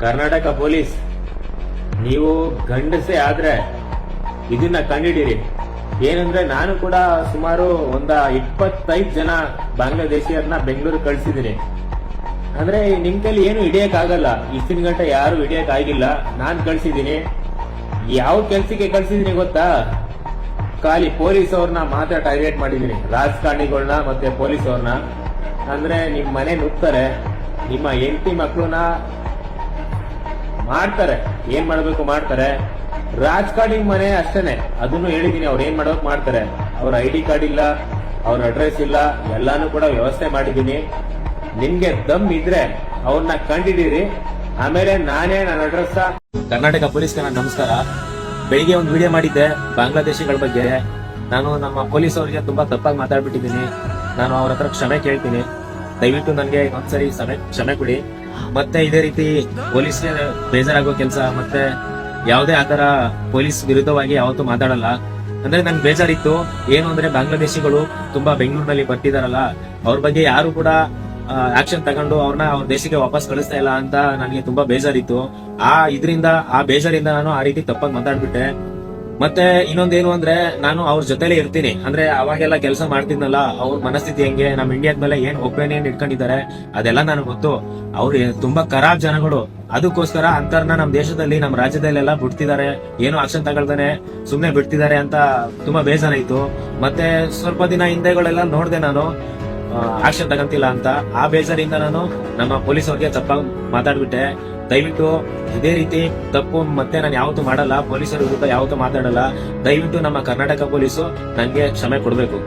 Karnataka police, ನೀವು ಗಂಡಸೇ ಆದ್ರೆ ಇದನ್ನ ಕಂಡಿಡೀರಿ. ಏನಂದ್ರೆ ನಾನು ಕೂಡ ಸುಮಾರು 25 ಜನ ಬಾಂಗ್ಲಾದೇಶಿಯರನ್ನ ಬೆಂಗಳೂರು ಕಳ್ಸಿದೀನಿ. ಅಂದ್ರೆ ನಿಮ್ ಕೈಲಿ ಏನು ಹಿಡಿಯಕ್ ಆಗಲ್ಲ, ಇಷ್ಟಿನ ಗಂಟೆ ಯಾರು ಹಿಡಿಯಕ್ ಆಗಿಲ್ಲ. ನಾನ್ ಕಳ್ಸಿದೀನಿ. ಯಾವ ಕೆಲ್ಸಕ್ಕೆ ಕಳ್ಸಿದೀನಿ ಗೊತ್ತಾ? ಖಾಲಿ ಪೊಲೀಸ್ ಅವ್ರನ್ನ ಮಾತ್ರ ಟಾರ್ಗೆಟ್ ಮಾಡಿದೀನಿ, ರಾಜಕಾರಣಿಗಳನ್ನ ಮತ್ತೆ ಪೊಲೀಸ್ ಅವ್ರನ್ನ. ಅಂದ್ರೆ ನಿಮ್ ಮನೆ ನುಗ್ತಾರೆ, ನಿಮ್ಮ ಹೆಂಡತಿ ಮಕ್ಕಳನ್ನ ಮಾಡ್ತಾರೆ, ಏನ್ ಮಾಡ್ಬೇಕು ಮಾಡ್ತಾರೆ. ರಾಜಕಾರಣಿ ಮನೆ ಅಷ್ಟೇನೆ, ಅದನ್ನು ಹೇಳಿದೀನಿ. ಅವ್ರು ಏನ್ ಮಾಡೋಕ್ ಮಾಡ್ತಾರೆ. ಅವ್ರ ID ಕಾರ್ಡ್ ಇಲ್ಲ, ಅವ್ರ ಅಡ್ರೆಸ್ ಇಲ್ಲ, ಎಲ್ಲಾನು ಕೂಡ ವ್ಯವಸ್ಥೆ ಮಾಡಿದೀನಿ. ನಿಮ್ಗೆ ದಮ್ ಇದ್ರೆ ಅವ್ರನ್ನ ಕಂಡಿಡೀರಿ, ಆಮೇಲೆ ನಾನೇ ನನ್ನ ಅಡ್ರೆಸ್. ಕರ್ನಾಟಕ ಪೊಲೀಸ್ಗೆ ನಾನು ನಮಸ್ಕಾರ. ಬೆಳಿಗ್ಗೆ ಒಂದು ವಿಡಿಯೋ ಮಾಡಿದ್ದೆ ಬಾಂಗ್ಲಾದೇಶಿಗಳ ಬಗ್ಗೆ. ನಾನು ನಮ್ಮ ಪೊಲೀಸ್ ಅವರಿಗೆ ತುಂಬಾ ತಪ್ಪಾಗಿ ಮಾತಾಡ್ಬಿಟ್ಟಿದ್ದೀನಿ. ನಾನು ಅವ್ರ ಹತ್ರ ಕ್ಷಮೆ ಕೇಳ್ತೀನಿ. ದಯವಿಟ್ಟು ನನಗೆ ಒಂದ್ಸರಿ ಕ್ಷಮೆ ಕೊಡಿ. ಮತ್ತೆ ಇದೇ ರೀತಿ ಪೊಲೀಸ್ಗೆ ಬೇಜಾರಾಗೋ ಕೆಲಸ ಮತ್ತೆ ಯಾವುದೇ ಆತರ ಪೊಲೀಸ್ ವಿರುದ್ಧವಾಗಿ ಯಾವತ್ತೂ ಮಾತಾಡಲ್ಲ. ಅಂದ್ರೆ ನನ್ಗೆ ಬೇಜಾರಿತ್ತು. ಏನು ಅಂದ್ರೆ ಬಾಂಗ್ಲಾದೇಶಿಗಳು ತುಂಬಾ ಬೆಂಗಳೂರಿನಲ್ಲಿ ಬರ್ತಿದಾರಲ್ಲ, ಅವ್ರ ಬಗ್ಗೆ ಯಾರು ಕೂಡ ಆಕ್ಷನ್ ತಗೊಂಡು ಅವ್ರನ್ನ ಅವ್ರ ದೇಶಕ್ಕೆ ವಾಪಸ್ ಕಳಿಸ್ತಾ ಇಲ್ಲ ಅಂತ ನನಗೆ ತುಂಬಾ ಬೇಜಾರಿತ್ತು. ಆ ಬೇಜಾರಿಂದ ನಾನು ಆ ರೀತಿ ತಪ್ಪಾಗಿ ಮಾತಾಡ್ಬಿಟ್ಟೆ. ಮತ್ತೆ ಇನ್ನೊಂದೇನು ಅಂದ್ರೆ, ನಾನು ಅವ್ರ ಜೊತೆಲೇ ಇರ್ತೀನಿ. ಅಂದ್ರೆ ಅವಾಗೆಲ್ಲ ಕೆಲಸ ಮಾಡ್ತಿದ್ನಲ್ಲ, ಅವ್ರ ಮನಸ್ಥಿತಿ ಹೆಂಗೆ, ನಮ್ ಇಂಡಿಯಾದ ಮೇಲೆ ಏನ್ ಒಪಿನಿಯನ್ ಇಟ್ಕೊಂಡಿದ್ದಾರೆ ಅದೆಲ್ಲ ನನಗೆ ಗೊತ್ತು. ಅವ್ರು ತುಂಬಾ ಖರಾಬ್ ಜನಗಳು. ಅದಕ್ಕೋಸ್ಕರ ಅಂತರ್ನ ನಮ್ ದೇಶದಲ್ಲಿ, ನಮ್ ರಾಜ್ಯದಲ್ಲೆಲ್ಲ ಬಿಡ್ತಿದ್ದಾರೆ, ಏನು ಆಕ್ಷನ್ ತಗೊಳ್ತಾನೆ ಸುಮ್ನೆ ಬಿಡ್ತಿದ್ದಾರೆ ಅಂತ ತುಂಬಾ ಬೇಜಾರಾಯ್ತು. ಮತ್ತೆ ಸ್ವಲ್ಪ ದಿನ ಹಿಂದೆಗಳೆಲ್ಲ ನೋಡ್ದೆ ನಾನು, ಆಕ್ಷನ್ ತಗಂತಿಲ್ಲ ಅಂತ. ಆ ಬೇಜಾರಿಂದ ನಾನು ನಮ್ಮ ಪೊಲೀಸ್ ಅವ್ರಿಗೆ ತಪ್ಪಾಗಿ ಮಾತಾಡ್ಬಿಟ್ಟೆ. ದಯವಿಟ್ಟು ಇದೇ ರೀತಿ ತಪ್ಪು ಮತ್ತೆ ನಾನು ಯಾವತ್ತೂ ಮಾಡಲ್ಲ, ಪೊಲೀಸರ ವಿರುದ್ಧ ಯಾವತ್ತೂ ಮಾತಾಡಲ್ಲ. ದಯವಿಟ್ಟು ನಮ್ಮ ಕರ್ನಾಟಕ ಪೊಲೀಸು ನಂಗೆ ಕ್ಷಮೆ ಕೊಡ್ಬೇಕು.